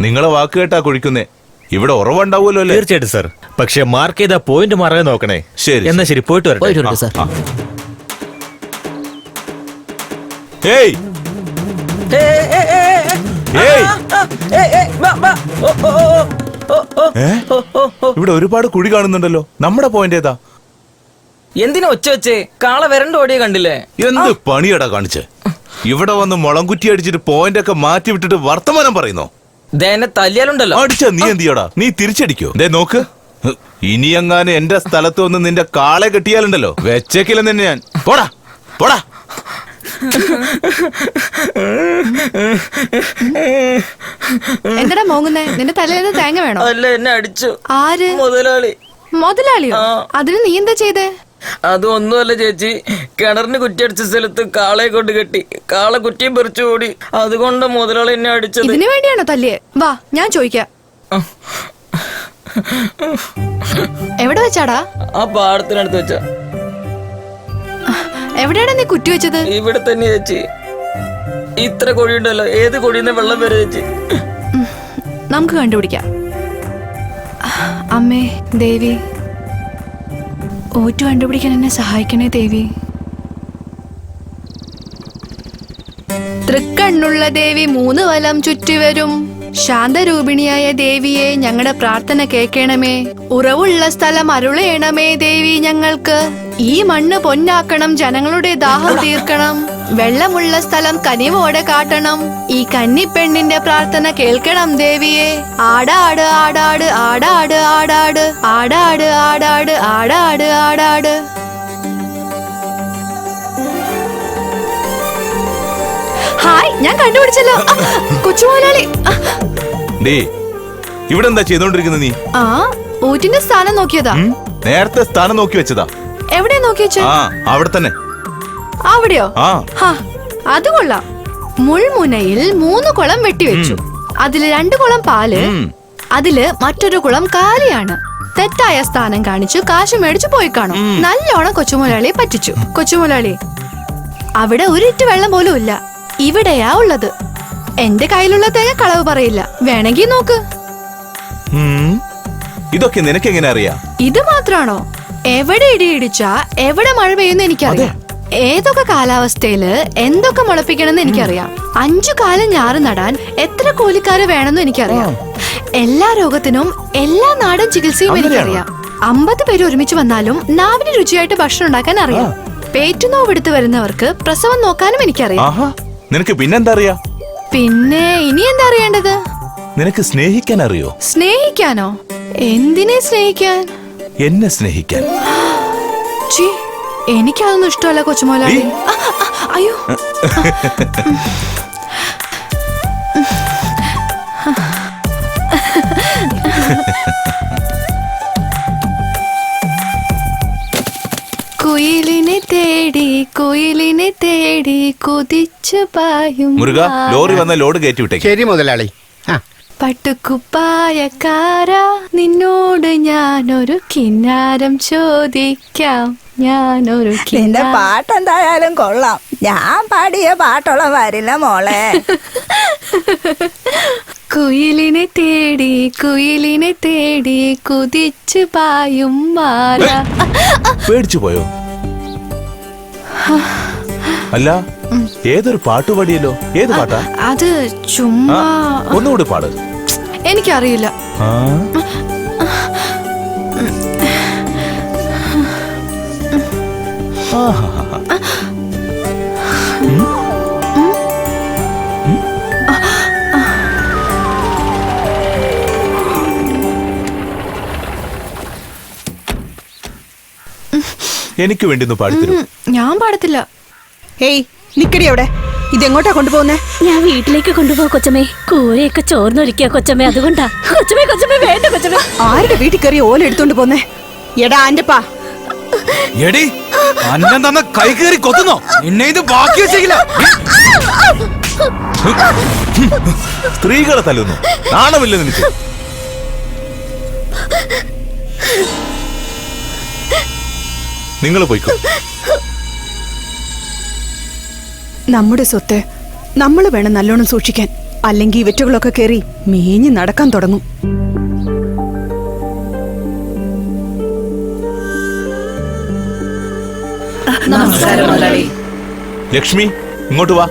നിങ്ങളെ വാക്ക് കേട്ടാ കുഴിക്കുന്നേ. ഇവിടെ ഉറവുണ്ടാവുമല്ലോ അല്ലേ? തീർച്ചയായിട്ടും സാർ. പക്ഷെ മാർക്ക് ചെയ്ത പോയിന്റ് മാറാൻ നോക്കണേ. ശരി. എന്നാ ശരി, പോയിട്ട് വരട്ടെ സാർ. ഏയ് ഇവിടെ ഒരുപാട് കുഴി കാണുന്നുണ്ടല്ലോ. നമ്മുടെ പോയിന്റ് ഏതാ? എന്തിനാ ഒച്ച വെച്ചേ? കാള വരണ്ട ഓടിയെ കണ്ടില്ലേ? എന്ത് പണിയടാ കാണിച്ച്? ഇവിടെ വന്ന് മുളം കുറ്റി അടിച്ചിട്ട് പോയിന്റ് ഒക്കെ മാറ്റി വിട്ടിട്ട് വർത്തമാനം പറയുന്നോ? എന്നെ തല്ലിയാലുണ്ടല്ലോ. അടിച്ച നീ എന്ത് ചെയ്യടാ? നീ തിരിച്ചടിക്കോ? ദേ നോക്ക്, ഇനി എങ്ങാനും എന്റെ സ്ഥലത്ത് വന്ന് നിന്റെ കാളെ കെട്ടിയാലുണ്ടല്ലോ വെച്ചേക്കില്ലെന്ന് തന്നെ ഞാൻ. പോടാ പോടാ. എന്താ മോങ്ങുന്നേ? നിന്റെ തലയിൽ തേങ്ങ വേണോ? അല്ല, എന്നെ അടിച്ചു. ആര്? മുതലാളി. മുതലാളിയോ? അതിന് നീ എന്താ ചെയ്തേ? അതൊന്നുമല്ല ചേച്ചി, കിണറിന് കുറ്റിയടിച്ച സ്ഥലത്ത് കാളയെ കൊണ്ട് കെട്ടി. കാള കുറ്റിയും പറിച്ചു ഓടി. അതുകൊണ്ട് മുതലാളി എന്നെ അടിച്ചത്. ഇതിനു വേണ്ടിയാണോ തല്ലിയേ? വാ, ഞാൻ ചോദിക്കാം. എവിടെ വെച്ചാടാ? ആ പാടത്തിനടുത്ത് വെച്ച. എവിടെയാണ് നീ കുറ്റി വെച്ചത്? ഇവിടെ തന്നെ ചേച്ചി. ഇത്ര കൊഴിയുണ്ടല്ലോ, ഏത് കൊഴിയുന്ന വെള്ളം വരെ ചേച്ചി. നമുക്ക് കണ്ടുപിടിക്കാം. അമ്മേ ദേവി, ഓറ്റു കണ്ടുപിടിക്കാൻ എന്നെ സഹായിക്കണേ ദേവി. തൃക്കണ്ണുള്ള ദേവി 3 വലം ചുറ്റി വരും. ശാന്തരൂപിണിയായ ദേവിയെ ഞങ്ങളുടെ പ്രാർത്ഥന കേൾക്കണമേ. ഉറവുള്ള സ്ഥലം അരുളയണമേ ദേവി ഞങ്ങൾക്ക്. ഈ മണ്ണ് പൊന്നാക്കണം, ജനങ്ങളുടെ ദാഹം തീർക്കണം. വെള്ളമുള്ള സ്ഥലം കനിവോടെ കാട്ടണം. ഈ കന്നിപ്പെണ്ണിന്റെ പ്രാർത്ഥന കേൾക്കണം ദേവിയെ. ആടാട് ആടാട് ആടാട് ആടാട് ആടാട് ആടാട് ആടാട് ആടാട്. ഹായ്, ഞാൻ കണ്ടുപിടിച്ചല്ലോ. കൊച്ചുമുതലാളി. ഇവിടെ എന്താ ചെയ്തോണ്ടിരിക്കുന്നത് നീ? ആ, ഊറ്റിന്റെ സ്ഥാനം നോക്കിയതാ. നേരത്തെ സ്ഥാനം നോക്കി വെച്ചതാ. എവിടെ നോക്കി വെച്ച? അവിടെ തന്നെ. അവിടെയോ? അത് കൊള്ളാം. മുൾമുനയിൽ 3 കുളം വെട്ടിവെച്ചു. അതില് 2 കുളം പാല്, അതില് മറ്റൊരു കുളം കാലിയാണ്. തെറ്റായ സ്ഥാനം കാണിച്ചു കാശ് മേടിച്ചു പോയി കാണും. നല്ലോണം കൊച്ചുമുതലാളിയെ പറ്റിച്ചു. കൊച്ചുമുതലാളി, അവിടെ ഒരിറ്റ് വെള്ളം പോലും ഇല്ല. ഇവിടെയാ ഉള്ളത്. എന്റെ കയ്യിലുള്ള തേങ്ങ കളവ് പറയില്ല. വേണമെങ്കിൽ നോക്ക്. ഇതൊക്കെ നിനക്ക് എങ്ങനെ അറിയാം? ഇത് മാത്രാണോ? എവിടെ ഇടിയിടിച്ചാ എവിടെ മഴ പെയ്യുന്ന എനിക്കറിയാം. ഏതൊക്കെ കാലാവസ്ഥയില് എന്തൊക്കെ മുളപ്പിക്കണമെന്ന് എനിക്കറിയാം. 5 കാലം ഞാറ് നടാൻ എത്ര കൂലിക്കാര് വേണമെന്നും എനിക്കറിയാം. എല്ലാ രോഗത്തിനും എല്ലാ നാടൻ ചികിത്സയും എനിക്കറിയാം. 50 പേര് ഒരുമിച്ച് വന്നാലും നാവിന് രുചിയായിട്ട് ഭക്ഷണം ഉണ്ടാക്കാൻ അറിയാം. പേറ്റുനോവെടുത്ത് വരുന്നവർക്ക് പ്രസവം നോക്കാനും എനിക്കറിയാം. നിനക്ക് പിന്നെന്താ അറിയാ? പിന്നെ ഇനി എന്താ അറിയേണ്ടത്? നിനക്ക് സ്നേഹിക്കാൻ അറിയോ? സ്നേഹിക്കാനോ? എന്തിനെ സ്നേഹിക്കാൻ? എന്നെ സ്നേഹിക്കാൻ. എനിക്കതൊന്നും ഇഷ്ടമല്ല കൊച്ചുമോലാളി. അയ്യോ, കുയിലിനെ തേടി കുയിലിനെ തേടി കുതിച്ചു പായും. മുരുക, ലോറി വന്ന ലോഡ് കയറ്റി വിട്ടേ. ശരി മുതലാളി. പട്ടുക്കുപ്പായക്കാര, നിന്നോട് ഞാനൊരു കിന്നാരം ചോദിക്കാം. ഞാനൊരു നിന്റെ പാട്ടെന്തായാലും കൊള്ളാം. ഞാൻ പാടിയ പാട്ടോളം വരില്ല മോളെ. കുയിലിനെ തേടി കുയിലിനെ തേടി കുതിച്ചു പായും മാല. പേടിച്ചു പോയോ? അല്ല, ഏതൊരു പാട്ട് പാടിയല്ലോ. ഏത് പാട്ടാ അത്? ചുമ്മാ ഒന്നുകൂടി പാട്. എനിക്കറിയില്ല. എനിക്ക് വേണ്ടി ഒന്ന് പാടിത്തരും. ഞാൻ പാടത്തില്ല. ഏയ് നിക്കടി അവിടെ. ഇതെങ്ങോട്ടാ കൊണ്ടുപോകുന്നേ? ഞാൻ വീട്ടിലേക്ക് കൊണ്ടുപോകാ കൊച്ചമ്മേ. കൂരയൊക്കെ ചോർന്നൊരിക്കാ കൊച്ചമ്മേ. അതുകൊണ്ടാ കൊച്ചമ്മേ. കൊച്ചമ്മേ വേണ്ട കൊച്ചമ്മേ. ആരുടെ വീട്ടിൽ കയറി ഓല എടുത്തോണ്ട് പോന്നേ? എടാ ആന്റപ്പാ, എടി അന്നം തന്ന കൈ കയറി കൊത്തുന്നോ? നിന്നെ ഇത് ബാക്കി വെച്ചില്ല. സ്ത്രീകളെ തല്ലുന്നു. നാണമില്ല നിനക്ക്? നിങ്ങൾ പോയിക്കോ. നമ്മുടെ സ്വത്ത് നമ്മൾ വേണം നല്ലോണം സൂക്ഷിക്കാൻ. അല്ലെങ്കിൽ ഇവറ്റുകളൊക്കെ കയറി മേഞ്ഞ് നടക്കാൻ തുടങ്ങും. നമസ്കാരം മുതലാളി. ലക്ഷ്മി ഇങ്ങോട്ട് വാ.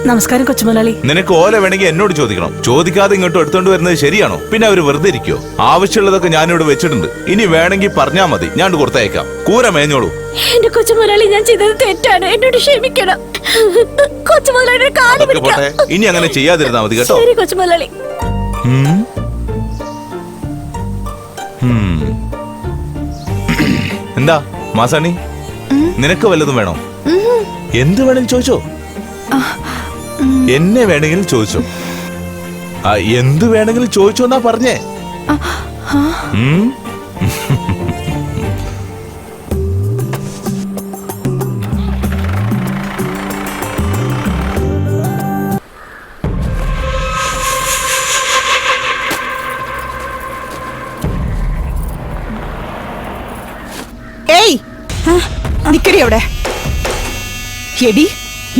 നമസ്കാരം കൊച്ചുമുതലാളി. നിനക്ക് ഓല വേണമെങ്കിൽ എന്നോട് ചോദിക്കണം. ചോദിക്കാതെ ഇങ്ങോട്ട് എടുത്തോണ്ട് വരുന്നത് ശരിയാണോ? പിന്നെ അവര് വെറുതെ ഇരിക്കോ? ആവശ്യമുള്ളതൊക്കെ ഞാനിവിടെ വെച്ചിട്ടുണ്ട്. ഇനി വേണമെങ്കിൽ പറഞ്ഞാ മതി, ഞാൻ കൊടുത്തയക്കാം. കൂര മേഞ്ഞോളൂ. എന്റെ കൊച്ചുമുതലാളി, ഞാൻ ചെയ്തത് തെറ്റാണ്, എന്നോട് ക്ഷമിക്കണം. കൊച്ചുമുതലാളിയുടെ കാല് അതൊക്കെ പോട്ടെ, ഇനി അങ്ങനെ ചെയ്യാതിരുന്നാ മതി കേട്ടോ. ശരി കൊച്ചുമുതലാളി. എന്താ മാസാണി, നിനക്ക് വല്ലതും വേണോ? എന്ത് വേണമെങ്കിലും ചോദിച്ചോ. എന്നെ വേണമെങ്കിലും ചോദിച്ചോ. എന്ത് വേണമെങ്കിലും ചോദിച്ചോന്നാ പറഞ്ഞേ. ഏയ്, നിക്കടി അവിടെ. എടി,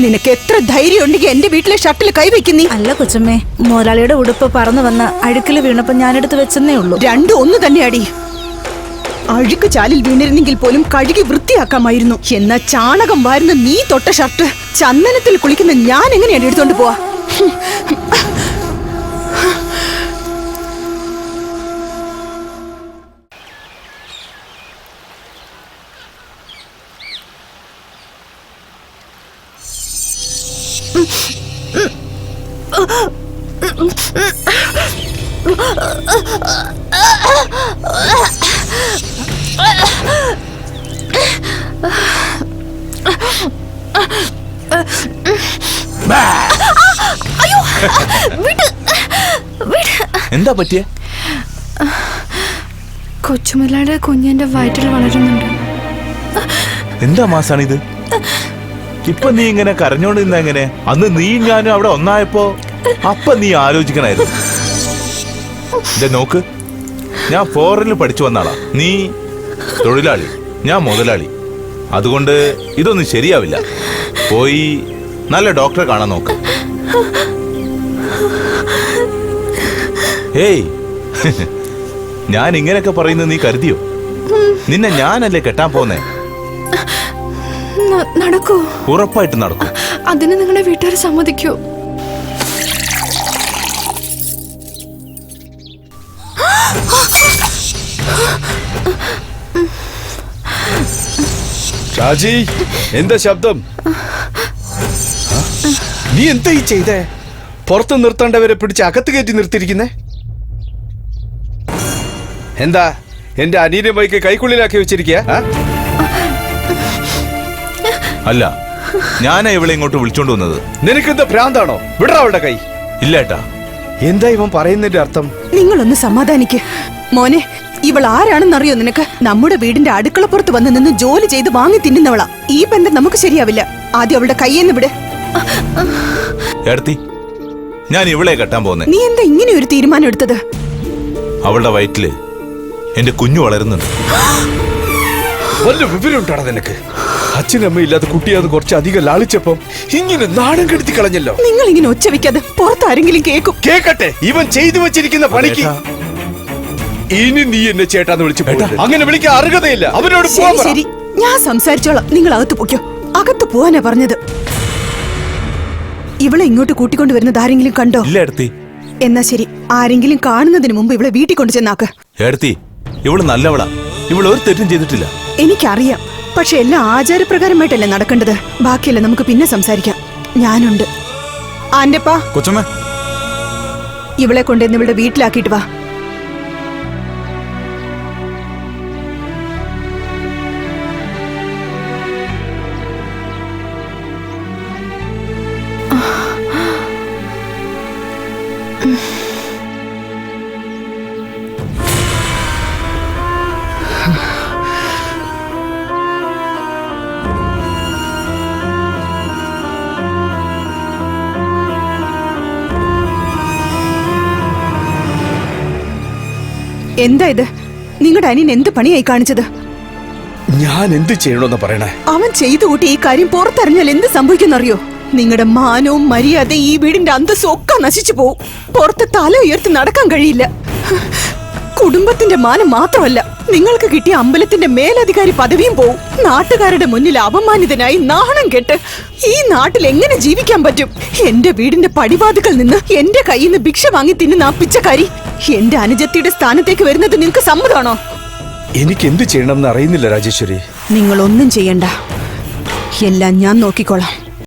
നിനക്ക് എത്ര ധൈര്യം ഉണ്ടെങ്കിൽ എന്റെ വീട്ടിലെ ഷർട്ടിൽ കൈവയ്ക്കുന്നീ? അല്ല കൊച്ചമ്മേ, മുതലാളിയുടെ ഉടുപ്പ് പറന്നു വന്ന് അഴുക്കിൽ വീണപ്പോ ഞാനെടുത്ത് വെച്ചെന്നേ ഉള്ളൂ. രണ്ടും ഒന്ന് തന്നെയാടി. അഴുക്ക് ചാലിൽ വീണിരുന്നെങ്കിൽ പോലും കഴുകി വൃത്തിയാക്കാമായിരുന്നു. എന്നാ ചാണകം വാരുന്ന നീ തൊട്ട ഷർട്ട് ചന്ദനത്തിൽ കുളിക്കുന്ന ഞാൻ എങ്ങനെയാണ് എടുത്തോണ്ട് പോവാ? എന്താ പറ്റിയേ? കൊച്ചുമുതലാളിയുടെ കുഞ്ഞിന്റെ വയറ്റിൽ വളരുന്നുണ്ട്. എന്താ മാസാണിത്? ഇപ്പൊ നീ ഇങ്ങനെ കരഞ്ഞോണ്ട് നിന്ന എങ്ങനെ? അന്ന് നീ ഞാനും അവിടെ ഒന്നായപ്പോ അപ്പൊ നീ ആലോചിക്കണായിരുന്നു. ഇതെ നോക്ക്, ഞാൻ ഫോറിനിൽ പഠിച്ചു വന്നാളാ. നീ തൊഴിലാളി, ഞാൻ മുതലാളി. അതുകൊണ്ട് ഇതൊന്നും ശരിയാവില്ല. പോയി നല്ല ഡോക്ടറെ കാണാൻ നോക്ക്. ഏയ്, ഞാൻ ഇങ്ങനെയൊക്കെ പറയുന്നത് നീ കരുതിയോ? നിന്നെ ഞാനല്ലേ കെട്ടാൻ പോന്നേ. നടക്കൂ. ഉറപ്പായിട്ട് നടക്കും. അതിന് നിങ്ങളുടെ വീട്ടുകാർ സമ്മതിക്കൂ? ഷാജി, എന്താ ശബ്ദം? നീ എന്താ ഈ ചെയ്തേ? പുറത്ത് നിർത്തേണ്ടവരെ പിടിച്ച് അകത്ത് കയറ്റി നിർത്തിയിരിക്കുന്നേ? എന്താ എന്റെ അനിയനെ ബൈക്ക് കൈക്കുള്ളിലാക്കി വെച്ചിരിക്കുക? അല്ല, ഞാനാ ഇവളെ ഇങ്ങോട്ട് വിളിച്ചോണ്ട് വന്നത്. നിനക്കെന്താ ഭ്രാന്താണോ? വിടറ അവളുടെ കൈ. ഇല്ല ഏട്ടാ. എന്താ ഇവൻ പറയുന്നതിന്റെ അർത്ഥം? നിങ്ങളൊന്ന് സമാധാനിക്ക് മോനെ. ഇവൾ ആരാണെന്നറിയോ നിനക്ക്? നമ്മുടെ വീടിന്റെ അടുക്കളപ്പുറത്ത് വന്ന് നിന്ന് ജോലി ചെയ്ത് വാങ്ങി തിന്നുന്നവളാ. ഈ ബന്ധം നമുക്ക് ശരിയാവില്ല. ആദ്യം അവളുടെ കയ്യെന്ന് വിട്. ഏടത്തി, ഞാൻ ഇവളെ കെട്ടാൻ പോന്നേ. നീ എന്താ ഇങ്ങനെ ഒരു തീരുമാനം എടുത്തത്? അവളുടെ വയറ്റില് എന്റെ കുഞ്ഞു വളരുന്നുണ്ട്. വല്ല വിവരം ഉണ്ടാടാ നിനക്ക്? അച്ഛനമ്മ ഇല്ലാത്ത കുട്ടിയെ അത് കുറച്ച് അധികം ലാളിച്ചപ്പം ഇങ്ങനെ നാടൻ കെടുത്തി കളഞ്ഞല്ലോ. നിങ്ങൾ ഇങ്ങനെ ഒച്ച വെക്കാതെ, പുറത്താരെങ്കിലും കേക്കും. കേക്കട്ടെ, ഇവൻ ചെയ്തു വെച്ചിരിക്കുന്ന പണിക്ക് ഇനി നീ എന്നെ ചേട്ടാന്ന് വിളിച്ചു. അങ്ങനെ വിളിക്കാൻ അർഹതയില്ല. അവനോട് ശരി ശരി, ഞാൻ സംസാരിച്ചോളാം. നിങ്ങൾ അകത്ത് പോക്കോ. അകത്ത് പോവാനാ പറഞ്ഞത്. ഇവളെ ഇങ്ങോട്ട് കൂട്ടിക്കൊണ്ട് വരുന്നത് ആരെങ്കിലും കണ്ടോ? ഇല്ല ഏടത്തി. എന്നാ ശരി, ആരെങ്കിലും കാണുന്നതിന് മുമ്പ് ഇവളെ വീട്ടിൽ കൊണ്ട് ചെന്നാക്ക്. ഏടത്തി, ഇവള് നല്ലവളാ. ഇവള് ഒരു തെറ്റും ചെയ്തിട്ടില്ല. എനിക്കറിയാം, പക്ഷെ എല്ലാം ആചാരപ്രകാരമായിട്ടല്ലേ നടക്കേണ്ടത്. ബാക്കിയല്ല നമുക്ക് പിന്നെ സംസാരിക്കാം. ഞാനുണ്ട്. ആന്റപ്പാ, കൊച്ചമ്മ, ഇവളെ കൊണ്ടുവന്ന് ഇവളുടെ വീട്ടിലാക്കിയിട്ട് വാ. എന്താ ഇത്? നിങ്ങളുടെ അനിയൻ എന്ത് പണിയായി കാണിച്ചത്? ഞാൻ എന്ത് ചെയ്യണമെന്ന് പറയണേ? അവൻ ചെയ്തു കൂട്ടി ഈ കാര്യം പുറത്തറിഞ്ഞാൽ എന്ത് സംഭവിക്കുന്നറിയോ? നിങ്ങളുടെ മാനവും മര്യാദയും ഈ വീടിന്റെ അന്തസ്സും ഒക്കെ നശിച്ചു പോവും. പുറത്ത് തല ഉയർത്തി നടക്കാൻ കഴിയില്ല. കുടുംബത്തിന്റെ മാനം മാത്രമല്ല, നിങ്ങൾക്ക് കിട്ടിയ അമ്പലത്തിന്റെ മേലധികാരി പദവിയും പോവും. നാട്ടുകാരുടെ മുന്നിൽ അപമാനിതനായി നാണം കെട്ട് ഈ നാട്ടിൽ എങ്ങനെ ജീവിക്കാൻ പറ്റും? എന്റെ വീടിന്റെ പടിവാതുക്കൾ നിന്ന് എന്റെ കയ്യിൽ നിന്ന് ഭിക്ഷ വാങ്ങി തിന്നുന്ന ആ പിച്ചക്കാരി എന്റെ അനുജത്തിയുടെ സ്ഥാനത്തേക്ക് വരുന്നത് നിങ്ങൾക്ക് സമ്മതമാണോ? എനിക്ക് എന്ത് ചെയ്യണമെന്ന് അറിയുന്നില്ല രാജേശ്വരി. നിങ്ങളൊന്നും ചെയ്യണ്ട, എല്ലാം ഞാൻ നോക്കിക്കോളാം.